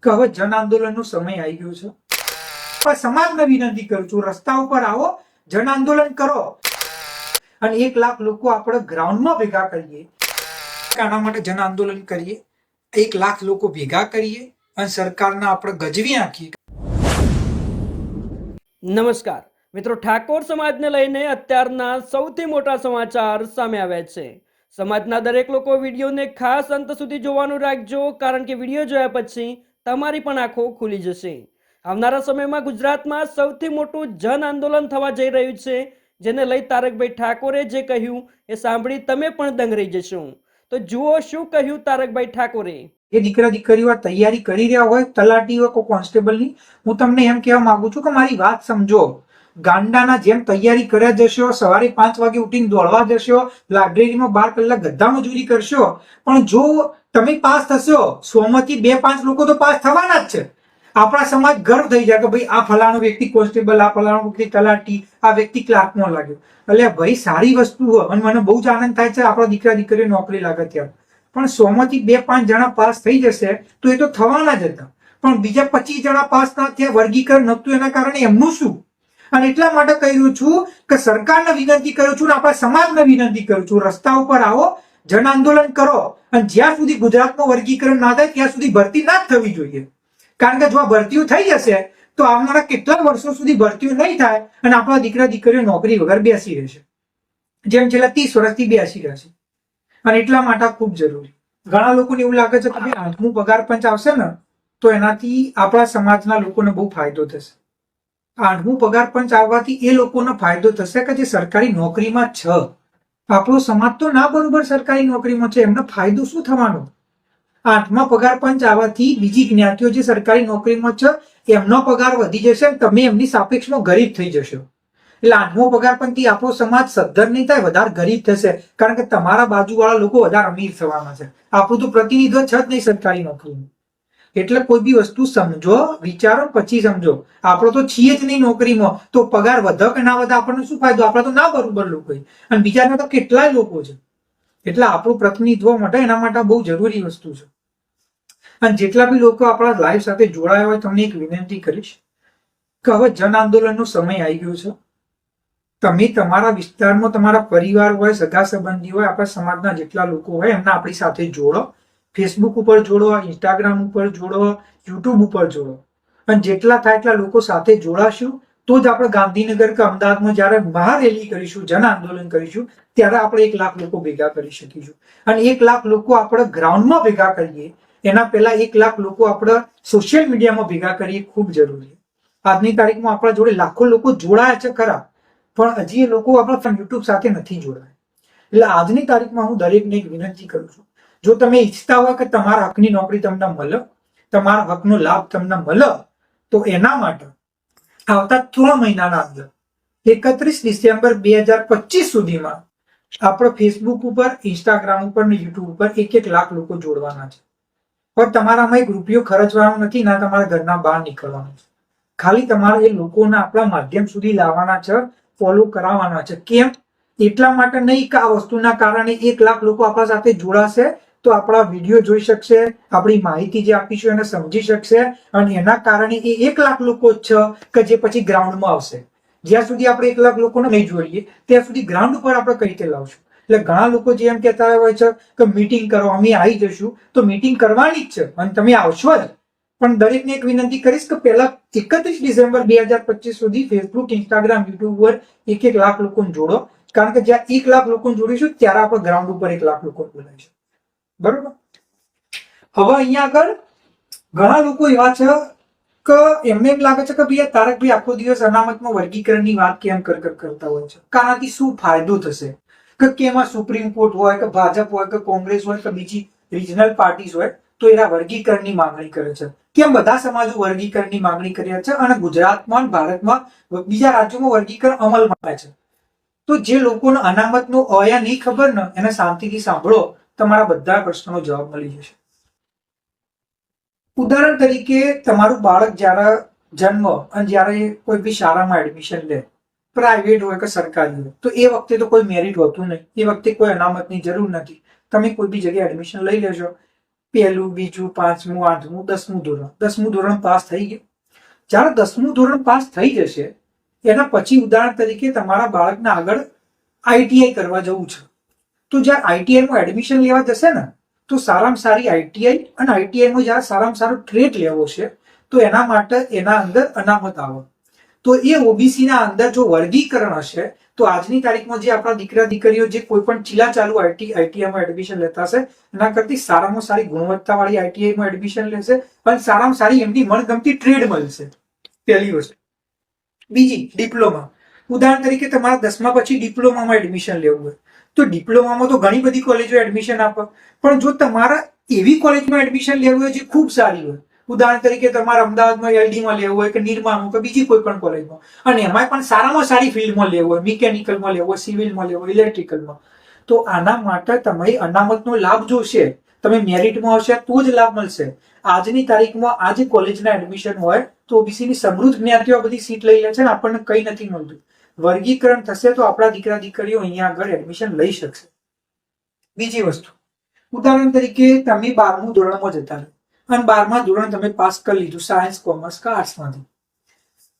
કે હવે જન આંદોલનનો સમય આવી ગયો છે. પણ સમાજને વિનંતી કરું છું, રસ્તા ઉપર આવો, જન આંદોલન કરો અને 1 લાખ લોકો આપણે ગ્રાઉન્ડમાં ભેગા કરીએ. આના માટે જન આંદોલન કરીએ, 1 લાખ લોકો ભેગા કરીએ અને સરકારને આપણે ગજવી નાખીએ. નમસ્કાર મિત્રો, ઠાકોર સમાજને લઈને અત્યારના સૌથી મોટા સમાચાર સામે આવ્યા છે. સમાજના દરેક લોકો વિડીયોને ખાસ અંત સુધી જોવાનું રાખજો, કારણ કે વિડીયો જોયા પછી તમારી પણ આંખો ખુલી જશે. આવનારા સમયમાં ગુજરાતમાં સૌથી મોટું જન આંદોલન થવા જઈ રહ્યું છે, જેને લઈ તારકભાઈ ઠાકોરે જે કહ્યું એ સાંભળી તમે પણ દંગ રહી જશો. તો જુઓ શું કહ્યું તારકભાઈ ઠાકોરે. એ દીકરા દીકરીઓ તૈયારી કરી રહ્યા હોય, તલાટી હોય, કોઈ કોન્સ્ટેબલની, હું તમને એમ કહેવા માંગુ છું કે મારી વાત સમજો. ગાંડાના જેમ તૈયારી કર્યા જશો, સવારે 5 વાગે ઉઠીને દોડવા જશો, લાઇબ્રેરીમાં 12 કલાક ગધા મજૂરી કરશો, પણ જો તમે પાસ થશો, 100 માંથી 2-5 લોકો તો પાસ થવાના જ છે. આપણા સમાજ ગર્વ થઈ જાય કે ભાઈ આ ફલાણો વ્યક્તિ કોન્સ્ટેબલ, આ ફલાણો વ્યક્તિ તલાટી, આ વ્યક્તિ ક્લાર્કમાં લાગ્યો. એટલે ભાઈ સારી વસ્તુ હોય અને મને બહુ જ આનંદ થાય છે આપણા દીકરા દીકરીઓ નોકરી લાગે ત્યારે. પણ 100 માંથી 2-5 જણા પાસ થઈ જશે તો એ તો થવાના જ હતા, પણ બીજા 25 જણા પાસ ના થયા, વર્ગીકરણ નહોતું, એના કારણે એમનું શું? અને એટલા માટે કહી રહ્યો છું કે સરકારને વિનંતી કરું છું, આપણા સમાજને વિનંતી કરું છું, રસ્તા ઉપર આવો, જન આંદોલન કરો અને જ્યાં સુધી ગુજરાતમાં વર્ગીકરણ ના થાય ત્યાં સુધી ભરતી ના જ થવી જોઈએ. કારણ કે જો આ ભરતીઓ થઈ જશે તો આવનારા કેટલા વર્ષો સુધી ભરતીઓ નહીં થાય અને આપણા દીકરા દીકરીઓ નોકરી વગર બેસી રહેશે, જેમ છેલ્લા 30 વર્ષથી બેસી રહેશે. અને એટલા માટે ખૂબ જરૂરી. ઘણા લોકોને એવું લાગે છે કે ભાઈ 8મું પગાર પંચ આવશે ને તો એનાથી આપણા સમાજના લોકોને બહુ ફાયદો થશે. 8મું પગાર પંચ આવવાથી એ લોકોને ફાયદો થશે કે જે સરકારી નોકરીમાં છે. આપણો સમાજ તો ના બરોબર સરકારી નોકરીમાં છે, એમને ફાયદો શું થવાનો? 8મા પગાર પંચ આવવાથી બીજી જ્ઞાતિઓ જે સરકારી નોકરીમાં છે એમનો પગાર વધી જશે, તમે એમની સાપેક્ષમાં ગરીબ થઈ જશો. એટલે 8મો પગાર પંચથી આપણો સમાજ સદ્ધર નહીં થાય, વધારે ગરીબ થશે, કારણ કે તમારા બાજુવાળા લોકો વધારે અમીર થવાના છે. આપણું તો પ્રતિનિધિત્વ છે જ નહીં સરકારી નોકરીનું. એટલે કોઈ બી વસ્તુ સમજો, વિચારો પછી સમજો. આપણો તો છીએ જ નહીં નોકરીમાં, તો પગાર વધે કે ના વધે આપણને શું ફાયદો? આપણે તો ના બરોબર લોકો, અને બીજાના તો કેટલાય લોકો છે. એટલે આપણું પ્રતિનિધિત્વ માટે એના માટે બહુ જરૂરી વસ્તુ છે. અને જેટલા બી લોકો આપણા લાઈવ સાથે જોડાયા હોય, તમને એક વિનંતી કરીશ કે હવે જન આંદોલનનો સમય આવી ગયો છે. તમે તમારા વિસ્તારમાં તમારા પરિવાર હોય, સગા સંબંધી હોય, આપણા સમાજના જેટલા લોકો હોય એમને આપણી સાથે જોડો. ફેસબુક ઉપર જોડો, ઇન્સ્ટાગ્રામ ઉપર જોડો, યુટ્યુબ ઉપર જોડો. અને જેટલા થાય એટલા લોકો સાથે જોડાશું તો જ આપણે ગાંધીનગર કે અમદાવાદમાં જ્યારે મહારેલી કરીશું, જન આંદોલન કરીશું, ત્યારે આપણે 1 લાખ લોકો ભેગા કરી શકીશું. અને 1 લાખ લોકો આપણે ગ્રાઉન્ડમાં ભેગા કરીએ એના પહેલા 1 લાખ લોકો આપણે સોશિયલ મીડિયામાં ભેગા કરીએ, ખૂબ જરૂરી. આજની તારીખમાં આપણા જોડે લાખો લોકો જોડાયા છે ખરા, પણ હજી એ લોકો આપણા યુટ્યુબ સાથે નથી જોડાયા. એટલે આજની તારીખમાં હું દરેકને એક વિનંતી કરું છું, જો તમે ઈચ્છતા હોય કે તમારા હકની નોકરી તમને મળે, તમારા હકનો લાભ તમને મળે, તો એના માટે આવતા 3 મહિનાના અંદર 31 ડિસેમ્બર 2025 સુધીમાં આપણે ફેસબુક ઉપર, ઇન્સ્ટાગ્રામ ઉપર ને યુટ્યુબ ઉપર 1 લાખ લોકો જોડવાના છે. પણ તમારામાં 1 રૂપિયો ખર્ચવાનો નથી, ના તમારા ઘરના બહાર નીકળવાનું છે. ખાલી તમારે એ લોકોને આપણા માધ્યમ સુધી લાવવાના છે, ફોલો કરાવવાના છે. કેમ? એટલા માટે નહીં કે આ વસ્તુના કારણે 1 લાખ લોકો આપણા સાથે જોડાશે તો આપણા વિડીયો જોઈ શકશે, આપણી માહિતી જે આપીશું એને સમજી શકશે, અને એના કારણે એ 1 લાખ લોકો જ છે કે જે પછી ગ્રાઉન્ડમાં આવશે. જ્યાં સુધી આપણે 1 લાખ લોકોને નહીં જોડીએ ત્યાં સુધી ગ્રાઉન્ડ ઉપર આપણે કઈ રીતે લાવશું? એટલે ઘણા લોકો જે એમ કહેતા હોય છે કે મીટિંગ કરો, અમે આવી જશું, તો મીટિંગ કરવાની જ છે અને તમે આવશો જ. પણ દરેકને એક વિનંતી કરીશ કે પહેલા 31 ડિસેમ્બર 2025 સુધી ફેસબુક, ઇન્સ્ટાગ્રામ, યુટ્યુબ પર 1 લાખ લોકોને જોડો, કારણ કે જ્યાં 1 લાખ લોકોને જોડીશું ત્યારે આપણે ગ્રાઉન્ડ ઉપર 1 લાખ લોકો બોલાવીશું. બરોબર? હવે અહીંયા આગળ ઘણા લોકો એવા છે કે એમને એમ લાગે છે કે ભાઈ તારકભાઈ આખો દિવસ અનામતમાં વર્ગીકરણની વાત કેમ કરતા હોય છે, આનાથી શું ફાયદો થશે? કે કેમાં સુપ્રીમ કોર્ટ હોય કે ભાજપ હોય કે કોંગ્રેસ હોય કે બીજી રિજનલ પાર્ટીઝ હોય તો એના વર્ગીકરણની માંગણી કરે છે. કેમ બધા સમાજો વર્ગીકરણની માંગણી કર્યા છે અને ગુજરાતમાં, ભારતમાં બીજા રાજ્યોમાં વર્ગીકરણ અમલમાં છે? તો જે લોકોને અનામતનો અયા નહીં ખબર ને એને શાંતિથી સાંભળો, તમારા બધા પ્રશ્નોનો જવાબ મળી જશે. ઉદાહરણ તરીકે, તમારું બાળક જ્યારે જન્મ અને જ્યારે કોઈ બી શાળામાં એડમિશન લે, પ્રાઇવેટ હોય કે સરકારી હોય, તો એ વખતે તો કોઈ મેરિટ હોતું નહીં, એ વખતે કોઈ અનામતની જરૂર નથી. તમે કોઈ બી જગ્યાએ એડમિશન લઈ લેશો, પહેલું, બીજું, પાંચમું, આઠમું, 10મું ધોરણ, 10મું ધોરણ પાસ થઈ ગયું. જ્યારે 10મું ધોરણ પાસ થઈ જશે એના પછી ઉદાહરણ તરીકે તમારા બાળકને આગળ આઈટીઆઈ કરવા જવું છે, તો જ્યારે આઈટીઆઈમાં એડમિશન લેવા જશે ને તો સારામાં સારી આઈટીઆઈ અને આઈટીઆઈમાં જ્યારે સારામાં સારો ટ્રેડ લેવો છે તો એના માટે એના અંદર અનામત આવે. તો એ ઓબીસીના અંદર જો વર્ગીકરણ હશે તો આજની તારીખમાં જે આપણા દીકરા દીકરીઓ જે કોઈ પણ ચીલા ચાલુ આઈટીઆઈમાં એડમિશન લેતા હશે એના કરતી સારામાં સારી ગુણવત્તાવાળી આઈટીઆઈમાં એડમિશન લેશે અને સારામાં સારી એમની મનગમતી ટ્રેડ મળશે. પહેલી વસ્તુ. બીજી, ડિપ્લોમા. ઉદાહરણ તરીકે તમારા 10મા પછી ડિપ્લોમામાં એડમિશન લેવું હોય તો ડિપ્લોમામાં તો ઘણી બધી કોલેજો એડમિશન આપે, પણ જો તમારા એવી કોલેજમાં એડમિશન લેવું હોય જે ખૂબ સારી હોય, ઉદાહરણ તરીકે તમારે અમદાવાદમાં એલડીમાં લેવું હોય કે નિરમામાં કે બીજી કોઈ પણ કોલેજમાં, અને એમાં પણ સારામાં સારી ફિલ્ડમાં લેવું હોય, મિકેનિકલમાં લેવું હોય, સિવિલમાં લેવું હોય, ઇલેક્ટ્રિકલમાં, તો આના માટે તમે અનામતનો લાભ જોશે. તમે મેરિટમાં હશે તો જ લાભ મળશે. આજની તારીખમાં આ જે કોલેજના એડમિશન હોય તો ઓબીસીની સમૃદ્ધ જ્ઞાતિઓ બધી સીટ લઈ લે છે ને આપણને કંઈ નથી મળતું. વર્ગીકરણ થશે તો આપણા દીકરા દીકરીઓ અહીંયા આગળ એડમિશન લઈ શકશે. બીજી વસ્તુ, ઉદાહરણ તરીકે તમે 12મું ધોરણમાં જતા રહો અને 12મા ધોરણ તમે પાસ કરી લીધું સાયન્સ, કોમર્સ કે આર્ટ્સમાંથી.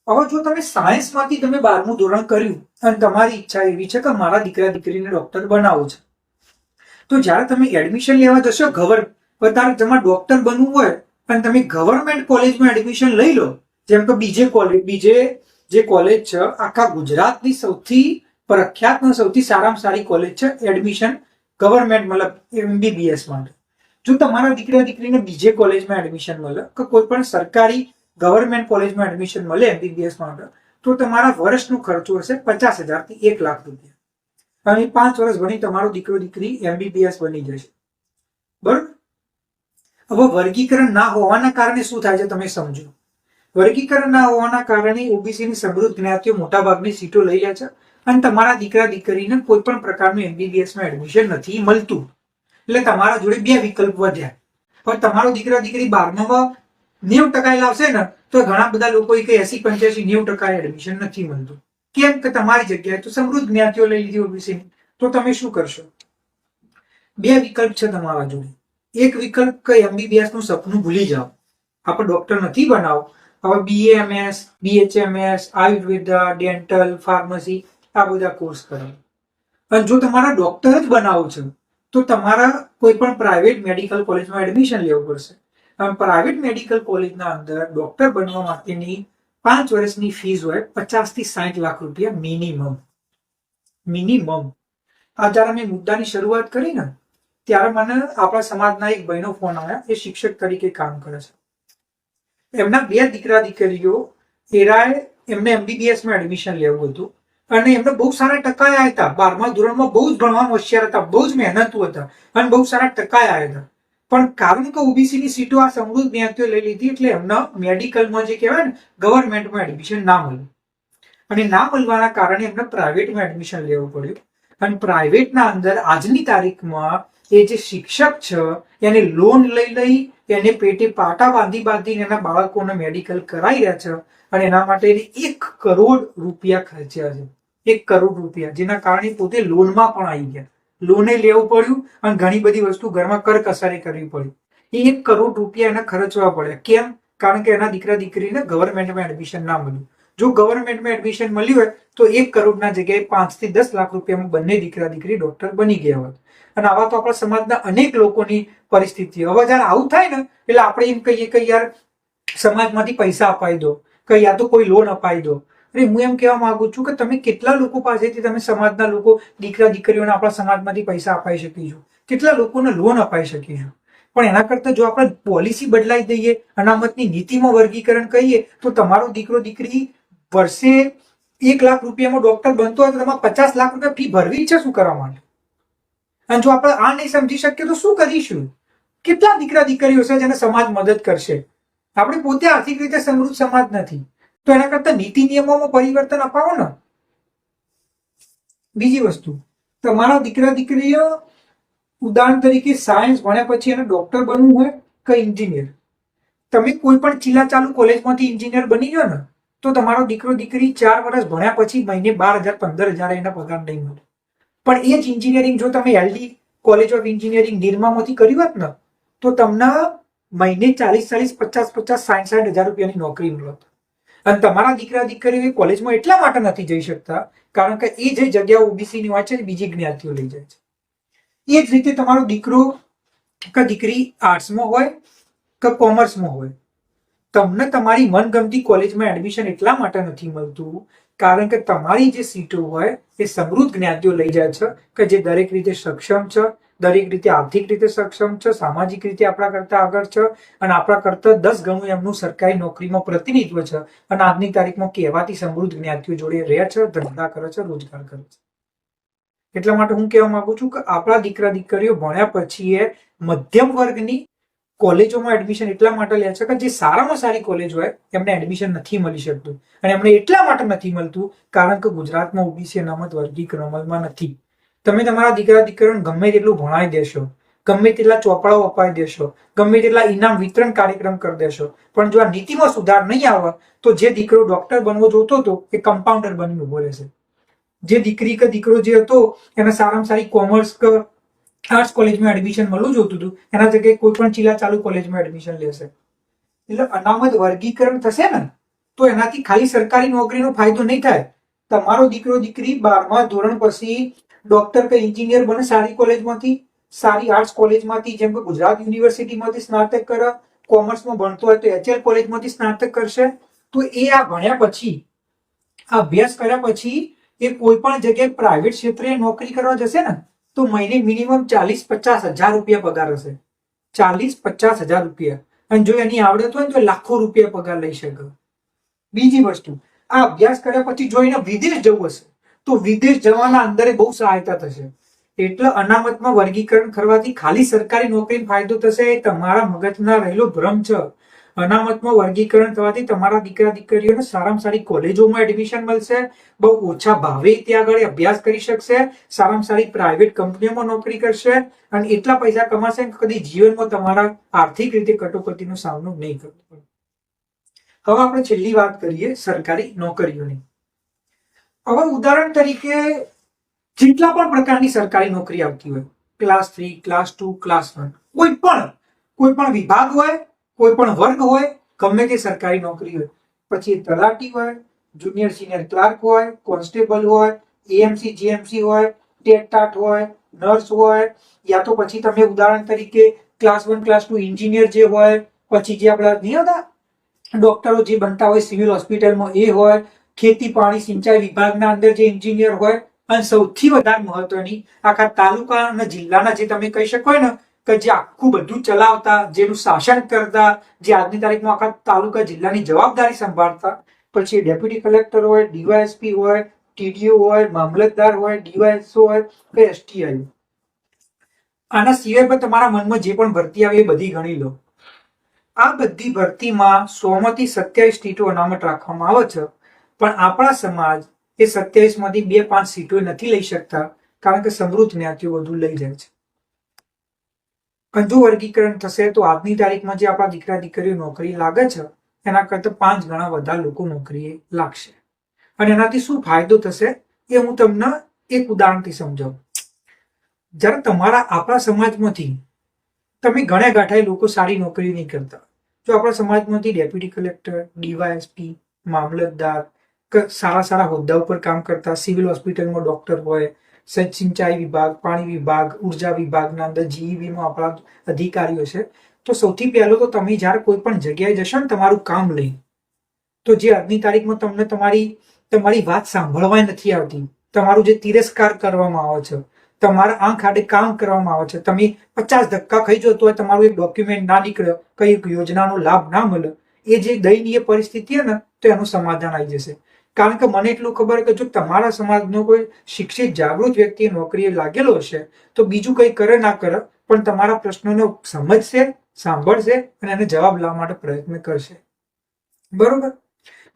હવે જો તમે સાયન્સમાંથી તમે 12મું ધોરણ કર્યું અને તમારી ઈચ્છા એવી છે કે મારા દીકરા દીકરીને ડોક્ટર બનાવવો છે, તો જ્યારે તમે એડમિશન લેવા જશો તમારે ડોક્ટર બનવું હોય અને તમે ગવર્મેન્ટ કોલેજમાં એડમિશન લઈ લો, જેમ કે બીજે જે કોલેજ છે આખા ગુજરાતની સૌથી પ્રખ્યાત અને સૌથી સારામાં સારી કોલેજ છે એડમિશન ગવર્મેન્ટ, મતલબ એમબીબીએસ માટે. જો તમારા દીકરા દીકરીને બીજે કોલેજમાં એડમિશન મળે કે કોઈ પણ સરકારી ગવર્મેન્ટ કોલેજમાં એડમિશન મળે એમબીબીએસ માટે, તો તમારા વર્ષનો ખર્ચો હશે 50,000 થી 1 લાખ રૂપિયા. અને 5 વર્ષ ભણી તમારો દીકરો દીકરી એમબીબીએસ બની જશે. બરોબર. હવે વર્ગીકરણ ના હોવાના કારણે શું થાય છે તમે સમજો. વર્ગીકરણ ના હોવાના કારણે ઓબીસીની સમૃદ્ધ જ્ઞાતિઓ મોટા ભાગની સીટો લઈ લે છે અને તમારા દીકરા દીકરીને કોઈ પણ પ્રકારનું એમબીબીએસમાં એડમિશન નથી મળતું. એટલે તમારા જોડે 2 વિકલ્પ વધ્યા. હવે તમારો દીકરા દીકરી 12મામાં 90% લાવશે ને તો ઘણા બધા લોકો કે 80, 85, 90% એડમિશન નથી મળતું. કેમ કે તમારી જગ્યાએ તો સમૃદ્ધ જ્ઞાતિઓ લઈ લીધી ઓબીસી. તો તમે શું કરશો? 2 વિકલ્પ છે તમારા જોડે. એક વિકલ્પ કે એમબીબીએસ નું સપનું ભૂલી જાઓ, આપણે ડોક્ટર નથી બનાવો, હવે BMS, BHMS, Ayurveda, dental, pharmacy આ બધા કોર્સ કરો. અને જો તમારા ડોક્ટર જ બનાવો છે તો તમારા કોઈ પણ પ્રાઇવેટ મેડિકલ કોલેજમાં એડમિશન લેવું પડશે. પ્રાઇવેટ મેડિકલ કોલેજના અંદર ડોક્ટર બનવા માટેની 5 વર્ષની ફીસ હોય 50 થી 60 લાખ રૂપિયા મિનિમમ. આ જ્યારે મેં મુદ્દાની શરૂઆત કરી ને ત્યારે મને આપણા સમાજના એક ભાઈનો ફોન આવ્યા. એ શિક્ષક તરીકે કામ કરે છે. એમના 2 દીકરા દીકરીઓ એમને એમબીબીએસમાં એડમિશન લેવું હતું અને એમને બહુ સારા ટકા આવ્યા હતા. 12મા ધોરણમાં બહુ જ ભણવામાં હોશિયાર હતા, બહુ જ મહેનતુ હતા અને બહુ સારા ટકા આવ્યા હતા. પણ કારણ કે ઓબીસીની સીટો આ સમૃદ્ધ જ્ઞાતિઓ લઈ લીધી એટલે એમના મેડિકલમાં જે કહેવાય ને ગવર્મેન્ટમાં એડમિશન ના મળ્યું. અને ના મળવાના કારણે એમને પ્રાઇવેટમાં એડમિશન લેવું પડ્યું. અને પ્રાઇવેટના અંદર આજની તારીખમાં એ જે શિક્ષક છે એને લોન લઈ એને પેટે પાટા બાંધીને એના બાળકોને મેડિકલ કરાવી રહ્યા છે અને એના માટે 1 કરોડ રૂપિયા ખર્ચ્યા છે. 1 કરોડ રૂપિયા, જેના કારણે પોતે લોનમાં પણ આવી ગયા. લોને લેવું પડ્યું અને ઘણી બધી વસ્તુ ઘરમાં કરકસરે કરવી પડી. એ 1 કરોડ રૂપિયા એને ખર્ચવા પડ્યા. કેમ? કારણ કે એના દીકરા દીકરીને ગવર્મેન્ટમાં એડમિશન ના મળ્યું. જો ગવર્મેન્ટમાં એડમિશન મળ્યું હોય તો 1 કરોડના જગ્યાએ 5 થી 10 લાખ રૂપિયામાં બંને દીકરા દીકરી ડોક્ટર બની ગયા હોત. અને આવા તો આપણા સમાજના અનેક લોકોની પરિસ્થિતિ. હવે જયારે આવું થાય ને એટલે આપણે એમ કહીએ કે યાર સમાજમાંથી પૈસા અપાઈ દો, કે યા તો કોઈ લોન અપાઈ દો. અરે હું એમ કહેવા માંગુ છું કે તમે કેટલા લોકો પાસેથી તમે સમાજના લોકો દીકરા દીકરીઓને આપણા સમાજમાંથી પૈસા અપાઈ શકીશું, કેટલા લોકોને લોન અપાઈ શકીશું. પણ એના કરતા જો આપણે પોલિસી બદલાઈ દઈએ, અનામતની નીતિમાં વર્ગીકરણ કહીએ તો તમારો દીકરો દીકરી વર્ષે 1 લાખ રૂપિયામાં ડોક્ટર બનતો હોય તો તમારે 50 લાખ રૂપિયા ફી ભરવી છે શું કરવા માટે? અને જો આપણે આ નહીં સમજી શકીએ તો શું કરીશું? કેટલા દીકરા દીકરીઓ છે જેને સમાજ મદદ કરશે? આપણે પોતે આર્થિક રીતે સમૃદ્ધ સમાજ નથી, તો એના કરતા નીતિ નિયમોમાં પરિવર્તન અપાવો ને. બીજી વસ્તુ, તમારા દીકરા દીકરીઓ ઉદાહરણ તરીકે સાયન્સ ભણ્યા પછી એને ડોક્ટર બનવું હોય કે એન્જિનિયર, તમે કોઈ પણ ચીલા ચાલુ કોલેજમાંથી એન્જિનિયર બની ગયો ને તો તમારો દીકરો દીકરી 4 વર્ષ ભણ્યા પછી મહિને 12,000 15,000 એના પગાર નહીં મળે. પણ એ જ એન્જિનિયરિંગ જો તમે એલડી કોલેજ ઓફ એન્જિનિયરિંગ નિરમામાંથી કર્યું હોત ને તો તમને મહિને 40,000, 50,000, 50,000, 60,000 રૂપિયાની નોકરી મળત. અને તમારા દીકરા દીકરીઓ કોલેજમાં એટલા માટે નથી જઈ શકતા કારણ કે એ જે જગ્યાઓ ઓબીસી ની હોય છે બીજી જ્ઞાતિઓ લઈ જાય છે. એ જ રીતે તમારો દીકરો કે દીકરી આર્ટ્સમાં હોય કે કોમર્સમાં હોય, તમને તમારી મનગમતી કોલેજમાં એડમિશન એટલા માટે નથી મળતું કારણ કે તમારી જે સીટો હોય એ સમૃદ્ધ જ્ઞાતિઓ લઈ જાય છે કે જે દરેક રીતે સક્ષમ છે, દરેક રીતે આર્થિક રીતે સક્ષમ છે, સામાજિક રીતે આપણા કરતા આગળ છે અને આપણા કરતા 10 ગણું એમનું સરકારી નોકરીમાં પ્રતિનિધિત્વ છે અને આજની તારીખમાં કહેવાતી સમૃદ્ધ જ્ઞાતિઓ જોડે રહે છે, ધંધા કરે છે, રોજગાર કરે છે. એટલા માટે હું કહેવા માંગુ છું કે આપણા દીકરા દીકરીઓ ભણ્યા પછી એ મધ્યમ વર્ગની કોલેજોમાં એડમિશન એટલા માટે લે છે કે જે સારામાં સારી કોલેજ હોય એમને એડમિશન નથી મળી શકતું. અને એમને એટલા માટે નથી મળતું કારણ કે ગુજરાતમાં ઓબીસી અનામત વર્ગીકરણ અમલમાં નથી. તમે તમારા દીકરા દીકરીઓને ગમે તેટલું ભણાવી દેશો, ગમે તેટલા ચોપડાઓ અપાઈ દેશો, ગમે તેટલા ઇનામ વિતરણ કાર્યક્રમ કરી દેશો, પણ જો આ નીતિમાં સુધાર નહીં આવે તો જે દીકરો ડોક્ટર બનવો જોતો હતો એ કમ્પાઉન્ડર બની ઉભો રહેશે. જે દીકરી કે દીકરો જે હતો એને સારામાં સારી કોમર્સ કે આર્ટ્સ કોલેજમાં એડમિશન મળવું જોતું હતું એના જગ્યાએ કોઈ પણ ચીલા ચાલુ કોલેજમાં એડમિશન લેશે. એટલે અનામત વર્ગીકરણ થશે ને તો એનાથી ખાલી સરકારી નોકરીનો ફાયદો નહીં થાય. તમારો દીકરો દીકરી 12મા ધોરણ પછી ડોક્ટર કે એન્જિનિયર બને સારી કોલેજમાંથી, સારી આર્ટ્સ કોલેજમાંથી, જેમ કે ગુજરાત યુનિવર્સિટીમાંથી સ્નાતક કરે, કોમર્સમાં ભણતો હોય તો એચએલ કોલેજમાંથી સ્નાતક કરશે. તો એ આ ભણ્યા પછી, આ અભ્યાસ કર્યા પછી એ કોઈ પણ જગ્યાએ પ્રાઇવેટ ક્ષેત્રે નોકરી કરવા જશે ને તો મહિને મિનિમમ 40-50 હજાર રૂપિયા પગાર હશે. 40-50 હજાર રૂપિયા. અને જો એની આવડત હોય ને તો લાખો રૂપિયા પગાર લઈ શકે. બીજી વસ્તુ, આ અભ્યાસ કર્યા પછી જો એને વિદેશ જવું હશે તો વિદેશ જવાના અંદરે બહુ સહાયતા થશે. એટલે અનામતમાં વર્ગીકરણ કરવાથી ખાલી સરકારી નોકરીનો ફાયદો થશે એ તમારા મગજમાં રહેલો ભ્રમ છે. અનામતમાં વર્ગીકરણ થવાથી તમારા દીકરા દીકરીઓને સારામાં સારી કોલેજોમાં એડમિશન મળશે, બહુ ઓછા ભાવે ત્યાં આગળ અભ્યાસ કરી શકશે, સારામાં સારી પ્રાઇવેટ કંપનીઓમાં નોકરી કરશે અને એટલા પૈસા કમાશે કે કદી જીવનમાં તમારા આર્થિક રીતે કટોકટીનો સામનો નહીં કરવો પડે. હવે આપણે છેલ્લી વાત કરીએ સરકારી નોકરીઓની. હવે ઉદાહરણ તરીકે જેટલા પણ પ્રકારની સરકારી નોકરી આવતી હોય, ક્લાસ 3, ક્લાસ 2, ક્લાસ 1, કોઈ પણ વિભાગ હોય, કોઈ પણ વર્ગ હોય, ગમે તે સરકારી નોકરી હોય, પછી તલાટી હોય, જુનિયર સિનિયર ક્લાર્ક હોય, કોન્સ્ટેબલ હોય, એએમસી જીએમસી હોય, ટેટ હોય, નર્સ હોય, યા તો પછી તમે ઉદાહરણ તરીકે ક્લાસ 1, ક્લાસ 2 એન્જિનિયર જે હોય, પછી જે આપણા નહીં હતા ડોક્ટરો જે બનતા હોય સિવિલ હોસ્પિટલમાં એ હોય, ખેતી પાણી સિંચાઈ વિભાગના અંદર જે એન્જિનિયર હોય, અને સૌથી વધારે મહત્વની આખા તાલુકા અને જિલ્લાના જે તમે કહી શકો ને કે જે આખું બધું ચલાવતા, જેનું શાસન કરતા, જે આજની તારીખમાં આખા તાલુકા જિલ્લાની જવાબદારી સંભાળતા, પછી ડેપ્યુટી કલેક્ટર હોય, ડીવાયએસપી હોય, ટીડીઓ હોય, મામલતદાર હોય, ડીવાયએસઓ હોય કે એસટીઆઈ. આના સિવાય પણ તમારા મનમાં જે પણ ભરતી આવે એ બધી ગણી લો. આ બધી ભરતીમાં 100 માંથી 27 સીટો અનામત રાખવામાં આવે છે, પણ આપણા સમાજ એ 27 માંથી 2-5 સીટો નથી લઈ શકતા કારણ કે સમૃદ્ધ જ્ઞાતિઓ બધું લઈ જાય છે. જો વર્ગીકરણ થશે તો આજની તારીખમાં જે આપણા દીકરા દીકરીઓ નોકરી લાગે છે એના કરતા 5 ગણા વધારે લોકો નોકરીએ લાગશે. અને એનાથી શું ફાયદો થશે એ હું તમને એક ઉદાહરણથી સમજાવું. જ્યારે તમારા આપણા સમાજમાંથી તમે ગણ્યા ગાંઠાય લોકો સારી નોકરી નહીં કરતા, જો આપણા સમાજમાંથી ડેપ્યુટી કલેક્ટર, ડીવાયએસપી, મામલતદાર સારા હોદ્દા ઉપર કામ કરતા, સિવિલ હોસ્પિટલમાં ડોક્ટર હોય, સિંચાઈ વિભાગ, પાણી વિભાગ, ઉર્જા વિભાગના અંદર જીઈબીમાં આપણા અધિકારીઓ છે, તો સૌથી પહેલું તો તમે જ્યારે કોઈ પણ જગ્યાએ જશો ને તમારું કામ લઈ, તો જે આજની તારીખમાં તમને તમારી વાત સાંભળવા નથી આવતી, તમારું જે તિરસ્કાર કરવામાં આવે છે, તમારા આંખ આડે કામ કરવામાં આવે છે, તમે 50 ધક્કા ખાઈ જતો હોય, તમારું એક ડોક્યુમેન્ટ ના નીકળે, કઈ યોજનાનો લાભ ના મળે, એ જે દયનીય પરિસ્થિતિ ને તો એનું સમાધાન આવી જશે. કારણ કે મને એટલું ખબર કે જો તમારા સમાજનો કોઈ શિક્ષિત જાગૃત વ્યક્તિ નોકરીએ લાગેલો હશે તો બીજું કંઈ કરે ના કરે પણ તમારા પ્રશ્નોને સમજશે, સાંભળશે અને એને જવાબ લાવવા માટે પ્રયત્ન કરશે. બરોબર?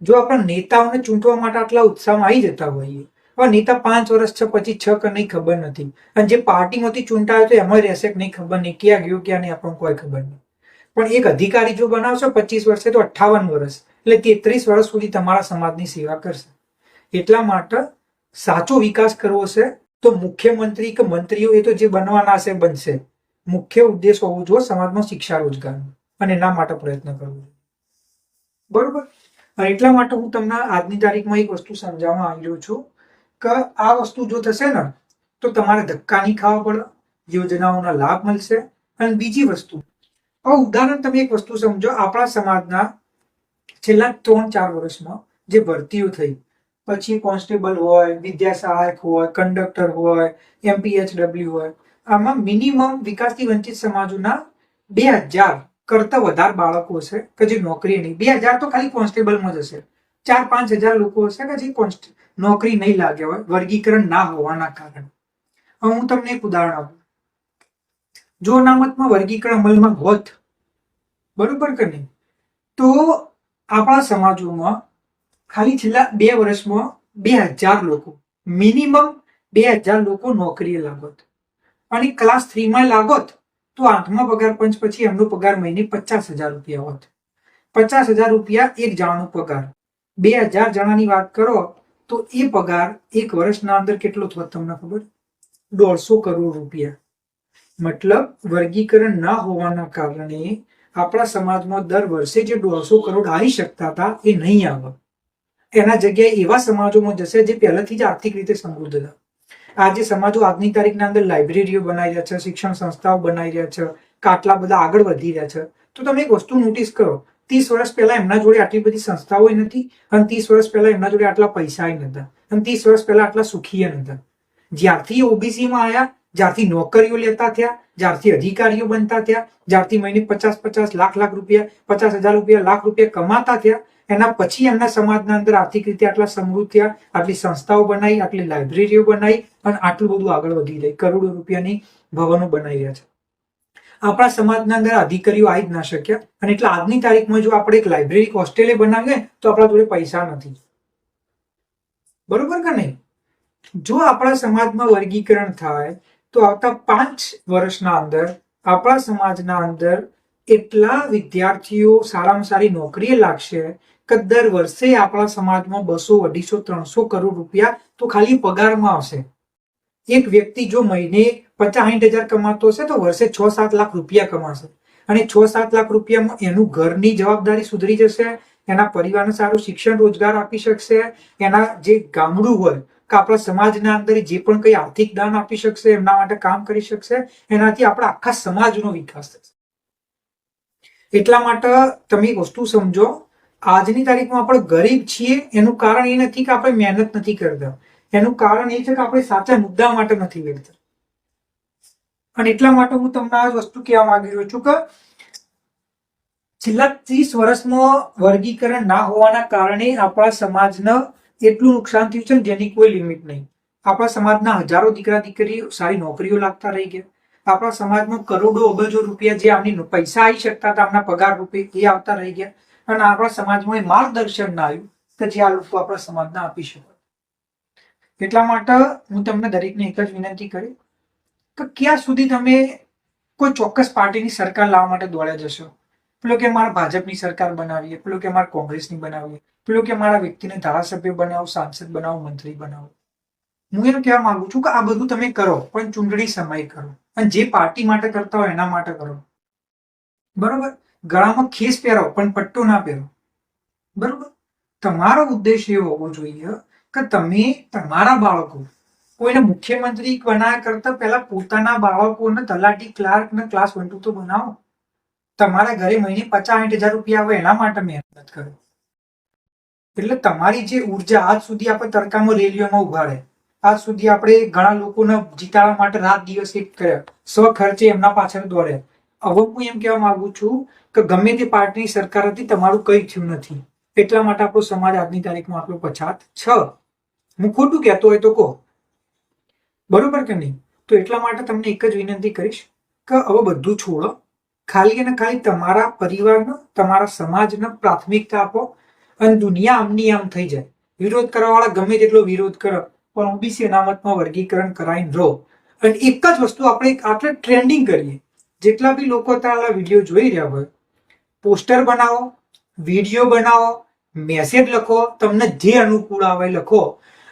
જો આપણા નેતાઓને ચૂંટવા માટે આટલા ઉત્સાહમાં આવી જતા હોઈએ, હવે નેતા 5 વર્ષ છે પછી 6 કે નહીં ખબર નથી, અને જે પાર્ટીમાંથી ચૂંટાયો તો એમાં રહેશે કે નહીં ખબર નહીં, ક્યાં ગયો ક્યાં નહીં આપણને કોઈ ખબર નહીં. પણ એક અધિકારી જો બનાવશો 25 વર્ષે તો 58 વર્ષ એટલે 33 વર્ષ સુધી તમારા સમાજની સેવા કરશે. એટલા માટે સાચો વિકાસ કરવો છે તો મુખ્યમંત્રી કે મંત્રીઓ એ તો જે બનવાના હશે બનશે, મુખ્ય ઉદ્દેશ હોવો જોઈએ સમાજમાં શિક્ષા રોજગારનો, અને એના માટે પ્રયત્ન કરવો જોઈએ. બરોબર. અને એટલા માટે હું તમને આજની તારીખમાં એક વસ્તુ સમજાવવા આવી રહ્યો છું કે આ વસ્તુ જો થશે ને તો તમારે ધક્કા નહીં ખાવા પડે, યોજનાઓના લાભ મળશે. અને બીજી વસ્તુ, હવે ઉદાહરણ તમે એક વસ્તુ સમજો, આપણા સમાજના છેલ્લા 3-4 વર્ષમાં જે ભરતીઓ થઈ, પછી કોન્સ્ટેબલ હોય, વિદ્યા સહાયક હોય, કંડક્ટર હોય, MPHW હોય, આમાં મિનિમમ વિકાસથી વંચિત સમાજોના 2000 કરતા વધારે બાળકો હશે કે જે નોકરી નહીં, 2000 તો ખાલી કોન્સ્ટેબલમાં જ હશે, 4-5 હજાર લોકો હશે કે જે નોકરી નહીં લાગ્યા હોય વર્ગીકરણ ના હોવાના કારણે. હવે હું તમને એક ઉદાહરણ આપું. જો અનામતમાં વર્ગીકરણ અમલમાં હોત, બરોબર કે નહીં, તો આપણા સમાજોમાં ખાલી છેલ્લા 2 વર્ષમાં 2000 લોકો, મિનિમમ 2000 લોકો નોકરીએ લાગોત. અને ક્લાસ 3માં લાગોત તો 8મા પગાર પંચ પછી એમનો પગાર મહિને 50,000 રૂપિયા હોત. 50,000 રૂપિયા એક જણાનો પગાર. 2000 જણાની વાત કરો તો એ પગાર એક વર્ષના અંદર કેટલો થોત તમને ખબર? 150 કરોડ રૂપિયા. મતલબ વર્ગીકરણ ના હોવાના કારણે આપણા સમાજમાં દર વર્ષે જે 150 કરોડ આવી શકતા હતા એ નહીં આવે. એના જગ્યાએ એવા સમાજોમાં જશે જે પહેલાથી જ આર્થિક રીતે સમૃદ્ધ હતા. આજે સમાજો આજની તારીખના અંદર લાઇબ્રેરીઓ બનાવી રહ્યા છે, શિક્ષણ સંસ્થાઓ બનાવી રહ્યા છે, આટલા બધા આગળ વધી રહ્યા છે. તો તમે એક વસ્તુ નોટિસ કરો, 30 વર્ષ પહેલા એમના જોડે આટલી બધી સંસ્થાઓ નથી, અને 30 વર્ષ પહેલા એમના જોડે આટલા પૈસા નતા, અને 30 વર્ષ પહેલા આટલા સુખી નતા. જ્યારથી ઓબીસીમાં આવ્યા, જ્યારથી નોકરીઓ લેતા થયા, જ્યારથી અધિકારીઓ બનતા થયા, જ્યારથી મહિને 50-50 લાખ રૂપિયા, 50,000 રૂપિયા, લાખ રૂપિયા કમાતા થયા, એના પછી એમના સમાજના અંદર આર્થિક રીતે આટલા સમૃદ્ધ થયા, આટલી સંસ્થાઓ બનાવી, આટલી લાઇબ્રેરીઓ બનાવી, અને આટલું બધું આગળ વધી રહી, કરોડો રૂપિયાની ભવનો બનાવી રહ્યા છે. આપણા સમાજના અંદર અધિકારીઓ આવી જ ના શક્યા. અને એટલે આજની તારીખમાં જો આપણે એક લાઇબ્રેરી હોસ્ટેલે બનાવીએ તો આપણા જોડે પૈસા નથી. બરોબર કે નહીં? જો આપણા સમાજમાં વર્ગીકરણ થાય તો આવતા 5 વર્ષના અંદર આપણા સમાજના અંદર એટલા વિદ્યાર્થીઓ સારામાં સારી નોકરીએ લાગશે કે દર વર્ષે આપણા સમાજમાં 200, 250, 300 કરોડ રૂપિયા તો ખાલી પગારમાં આવશે. એક વ્યક્તિ જો મહિને 50-60 હજાર કમાતો હશે તો વર્ષે 6-7 લાખ રૂપિયા કમાશે. અને 6-7 લાખ રૂપિયામાં એનું ઘરની જવાબદારી સુધરી જશે, એના પરિવારને સારું શિક્ષણ રોજગાર આપી શકશે, એના જે ગામડું હોય કે આપણા સમાજના અંદર જે પણ કંઈ આર્થિક દાન આપી શકશે, એમના માટે કામ કરી શકશે, એનાથી આપણા આખા સમાજનો વિકાસ થશે. એટલા માટે તમે એક વસ્તુ સમજો, આજની તારીખમાં આપણે ગરીબ છીએ એનું કારણ એ નથી કે આપણે મહેનત નથી કરતા, એનું કારણ એ છે કે આપણે સાચા મુદ્દા માટે નથી લડતા. અને એટલા માટે હું તમને આ વસ્તુ કહેવા માંગી રહ્યો છું કે છેલ્લા 30 વર્ષમાં વર્ગીકરણ ના હોવાના કારણે આપણા સમાજને એટલું નુકસાન થયું છે જેની કોઈ લિમિટ નહીં. આપણા સમાજના હજારો દીકરા દીકરીઓ સારી નોકરીઓ લાગતા રહી ગયા. આપણા સમાજમાં કરોડો અબજો રૂપિયા જે આમની પૈસા આવી શકતા હતા આમના પગાર રૂપે એ આવતા રહી ગયા. અને આપણા સમાજમાં એ માર્ગદર્શન ના આવ્યું કે જે આ લોકો આપણા સમાજને આપી શકે. એટલા માટે હું તમને દરેકને એક જ વિનંતી કરી કે ક્યાં સુધી તમે કોઈ ચોક્કસ પાર્ટીની સરકાર લાવવા માટે દોડ્યા જશો. પેલો કે મારે ભાજપની સરકાર બનાવીએ, પેલો કે મારે કોંગ્રેસની બનાવીએ, પેલો કે મારા વ્યક્તિને ધારાસભ્ય બનાવો, સાંસદ બનાવો, મંત્રી બનાવો. હું એમ કહેવા માંગુ છું કે આ બધું તમે કરો પણ ચૂંટણી સમય કરો, અને જે પાર્ટી માટે કરતા હોય એના માટે કરો. બરોબર? ગળામાં ખેસ પહેરો પણ પટ્ટો ના પહેરો. બરોબર? તમારો ઉદ્દેશ એવો હોવો જોઈએ કે તમે તમારા બાળકો કોઈને મુખ્યમંત્રી બનાવ્યા કરતા પહેલા પોતાના બાળકોને તલાટી, ક્લાર્ક ને ક્લાસ 1-2 તો બનાવો. તમારા ઘરે મહિને 50-60 હજાર રૂપિયા આવે એના માટે મહેનત કરો. એટલે તમારી જે ઉર્જા આજ સુધી આપણે તડકામાં રેલીઓમાં ઉભા રહે, આજ સુધી આપણે ઘણા લોકોને જીતાડવા માટે રાત દિવસ એક કર્યા, સ્વખર્ચે એમના પાછળ દોડ્યા. હવે હું એમ કહેવા માંગુ છું કે ગમે તે પાર્ટીની સરકાર હતી તમારું કંઈ થયું નથી. એટલા માટે આપણો સમાજ આજની તારીખમાં આટલો પછાત છે. હું ખોટું કહેતો હોય તો કહો. બરોબર કે નહીં? તો એટલા માટે તમને એક જ વિનંતી કરીશ કે હવે બધું છોડો, ખાલી અને ખાલી તમારા પરિવારને, તમારા સમાજને પ્રાથમિકતા આપો, અને દુનિયા આમની આમ થઈ જાય. વિરોધ કરવાવાળા ગમે તેટલો વિરોધ કરો પણ ઓબીસી અનામતમાં વર્ગીકરણ કરાવીને રહો. અને એક જ વસ્તુ આપણે આટલે ટ્રેન્ડિંગ કરીએ. જેટલા બી લોકો તારા વિડીયો જોઈ રહ્યા હોય, પોસ્ટર બનાવો, વિડીયો બનાવો, મેસેજ લખો, તમને જે અનુકૂળ આવે લખો.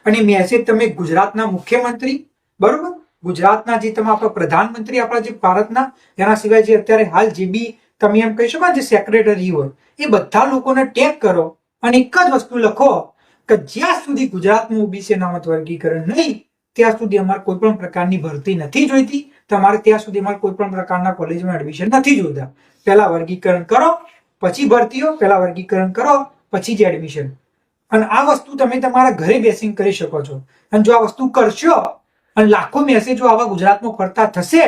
અને મેસેજ તમે ગુજરાતના મુખ્યમંત્રી, બરોબર, ગુજરાતના જે તમે આપણા પ્રધાનમંત્રી આપણા જે ભારતના, એના સિવાય જે અત્યારે હાલ જે બી તમે એમ કહી શકો ને જે સેક્રેટરી હોય, એ બધા લોકોને ટેગ કરો અને એક જ વસ્તુ લખો કે જ્યાં સુધી ગુજરાતનું ઓબીસી અનામત વર્ગીકરણ નહીં ત્યાં સુધી અમારે કોઈ પણ પ્રકારની ભરતી નથી જોઈતી, તમારે ત્યાં સુધી અમારે કોઈ પણ પ્રકારના કોલેજમાં એડમિશન નથી જોઈતા. પહેલા વર્ગીકરણ કરો પછી ભરતીઓ, પહેલા વર્ગીકરણ કરો પછી જ એડમિશન. અને આ વસ્તુ તમે તમારા ઘરે બેસીને કરી શકો છો. અને જો આ વસ્તુ કરશો અને લાખો મેસેજો આવા ગુજરાતમાં ફરતા થશે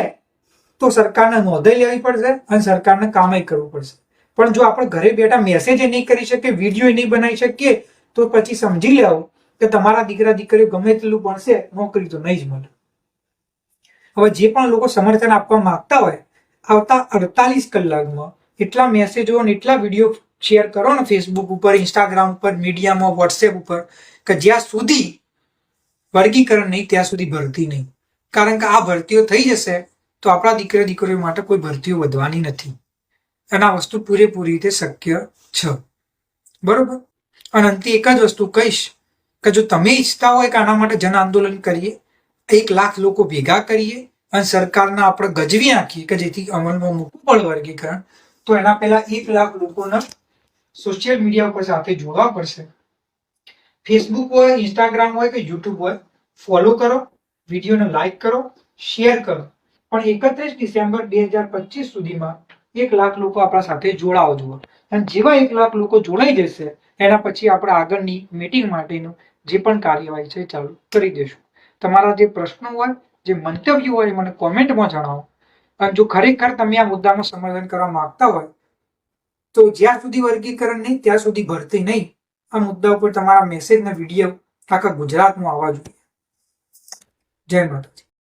તો સરકારને નોંધાઈ લેવી પડશે અને સરકારને કામ કરવું પડશે. પણ જો આપણે ઘરે બેઠા મેસેજ નહીં કરી શકીએ, વિડીયો નહીં બનાવી શકીએ, તો પછી સમજી લેવું કે તમારા દીકરા દીકરીઓ ગમે તેટલું ભણશે, નોકરી તો નહીં જ મળે. હવે જે પણ લોકો સમર્થન આપવા માંગતા હોય, આવતા 48 કલાકમાં એટલા મેસેજો અને એટલા વિડીયો શેર કરો ને ફેસબુક ઉપર, ઇન્સ્ટાગ્રામ ઉપર, મીડિયામાં, વોટ્સએપ ઉપર, કે જ્યાં સુધી વર્ગીકરણ નહીં ત્યાં સુધી ભરતી નહીં. કારણ કે આ ભરતીઓ થઈ જશે તો આપણા દીકરા દીકરીઓ માટે કોઈ ભરતીઓ વધવાની નથી. અને આ વસ્તુ પૂરેપૂરી રીતે શક્ય છે. બરોબર. અને અંતે એક જ વસ્તુ કહીશ કે જો તમે ઈચ્છતા હોય કે આના માટે જન આંદોલન કરીએ, 1 લાખ લોકો ભેગા કરીએ અને સરકારને આપણે ગજવી નાખીએ કે જેથી અમલમાં મૂકવું પડે વર્ગીકરણ, તો એના પહેલા 1 લાખ લોકોને સોશિયલ મીડિયા ઉપર સાથે જોડવા પડશે. ફેસબુક હોય, ઇન્સ્ટાગ્રામ હોય કે યુટ્યુબ હોય, ફોલો કરો, વિડીયોને લાઈક કરો, શેર કરો. પણ 31 ડિસેમ્બર 2025 સુધીમાં 1 લાખ લોકો આપણા સાથે જોડાવો જોઈએ. અને જેવા 1 લાખ લોકો જોડાઈ જશે એના પછી આપણે આગળની મીટિંગ માટેનું જે પણ કાર્યવાહી છે ચાલુ કરી દઈશું. તમારા જે પ્રશ્નો હોય, જે મંતવ્યો હોય, મને કોમેન્ટમાં જણાવો. અને જો ખરેખર તમે આ મુદ્દાનું સમાધાન કરવા માંગતા હોય તો જ્યાં સુધી વર્ગીકરણ નહીં ત્યાં સુધી ભરતી નહીં, આ મુદ્દા ઉપર તમારા મેસેજ ને વિડીયો આખા ગુજરાતમાં આવવા જોઈએ. જય માતાજી.